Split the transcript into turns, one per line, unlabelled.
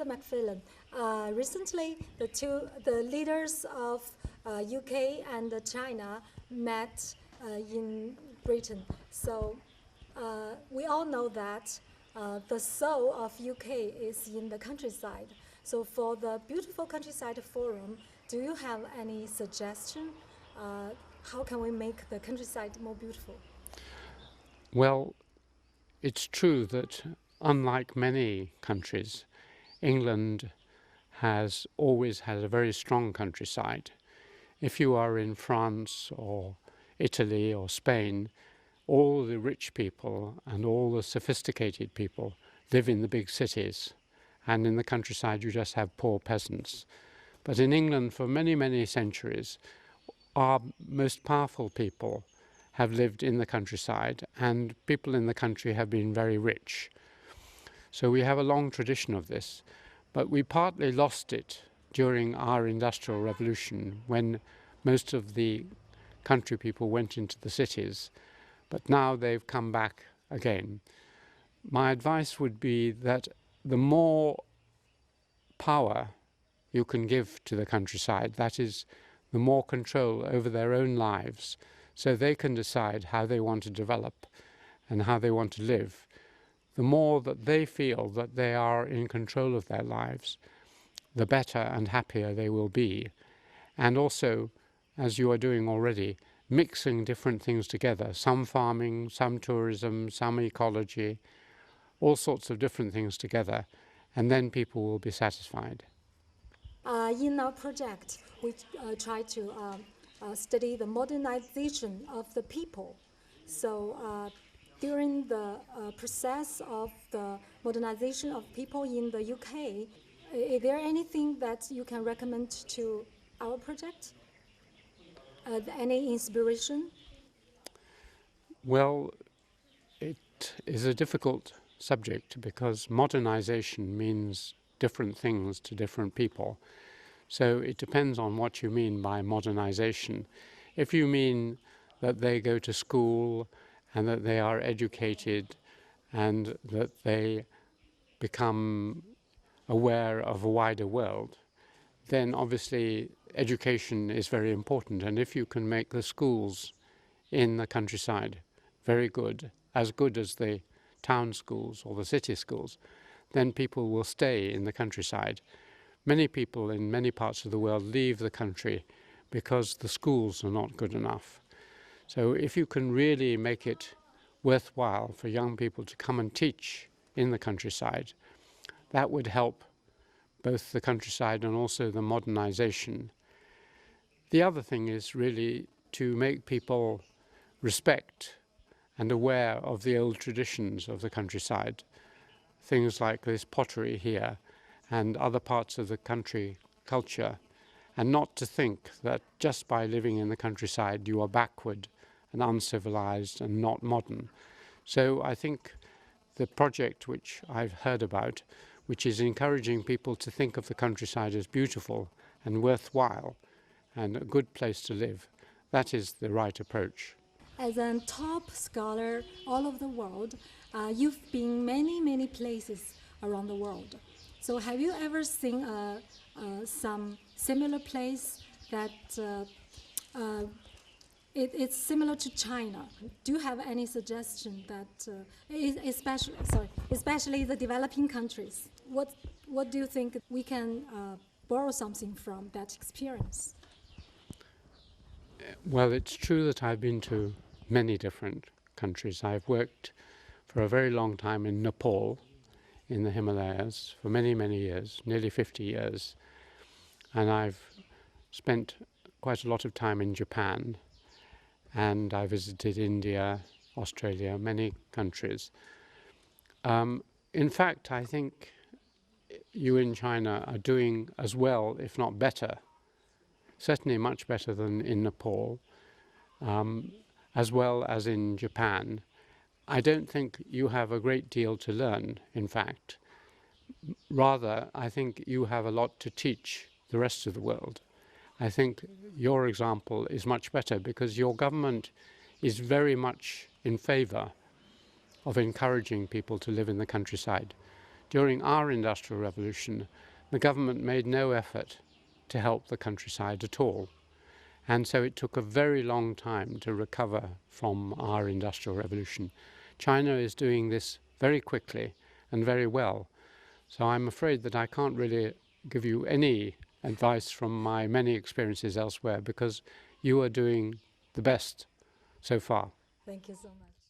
Mr. Macfarlane, recently the leaders of UK and China met in Britain. So we all know that the soul of UK is in the countryside. So for the Beautiful Countryside Forum, do you have any suggestion? How can we make the countryside more beautiful?
Well, it's true that unlike many countries, England has always had a very strong countryside. If you are in France or Italy or Spain, all the rich people and all the sophisticated people live in the big cities, and in the countryside you just have poor peasants. But in England, for many, many centuries, our most powerful people have lived in the countryside, and people in the country have been very rich. So we have a long tradition of this, but we partly lost it during our Industrial Revolution when most of the country people went into the cities, but now they've come back again. My advice would be that the more power you can give to the countryside, that is, the more control over their own lives, so they can decide how they want to develop and how they want to live, the more that they feel that they are in control of their lives, the better and happier they will be. And also, as you are doing already, mixing different things together, some farming, some tourism, some ecology, all sorts of different things together, and then people will be satisfied.
In our project, we try to study the modernization of the people. So during the process of the modernization of people in the UK, is there anything that you can recommend to our project? Any inspiration?
Well, it is a difficult subject because modernization means different things to different people. So it depends on what you mean by modernization. If you mean that they go to school and that they are educated and that they become aware of a wider world, then obviously education is very important. And if you can make the schools in the countryside very good as the town schools or the city schools, then people will stay in the countryside. Many people in many parts of the world leave the country because the schools are not good enough. So if you can really make it worthwhile for young people to come and teach in the countryside, that would help both the countryside and also the modernization. The other thing is really to make people respect and aware of the old traditions of the countryside. Things like this pottery here and other parts of the country culture, and not to think that just by living in the countryside you are backward and uncivilized and not modern. So I think the project which I've heard about, which is encouraging people to think of the countryside as beautiful and worthwhile and a good place to live, that is the right approach.
As a top scholar all over the world, you've been many places around the world. So have you ever seen some similar place that it's similar to China? Do you have any suggestion that, especially the developing countries? What do you think we can borrow something from that experience?
Well, it's true that I've been to many different countries. I've worked for a very long time in Nepal, in the Himalayas, for many years, nearly 50 years. And I've spent quite a lot of time in Japan, and I visited India, Australia, many countries. In fact, I think you in China are doing as well, if not better, certainly much better than in Nepal, as well as in Japan. I don't think you have a great deal to learn, in fact. Rather, I think you have a lot to teach the rest of the world. I think your example is much better because your government is very much in favor of encouraging people to live in the countryside. During our industrial revolution, the government made no effort to help the countryside at all. And so it took a very long time to recover from our industrial revolution. China is doing this very quickly and very well. So I'm afraid that I can't really give you any advice from my many experiences elsewhere, because you are doing the best so far.
Thank you so much.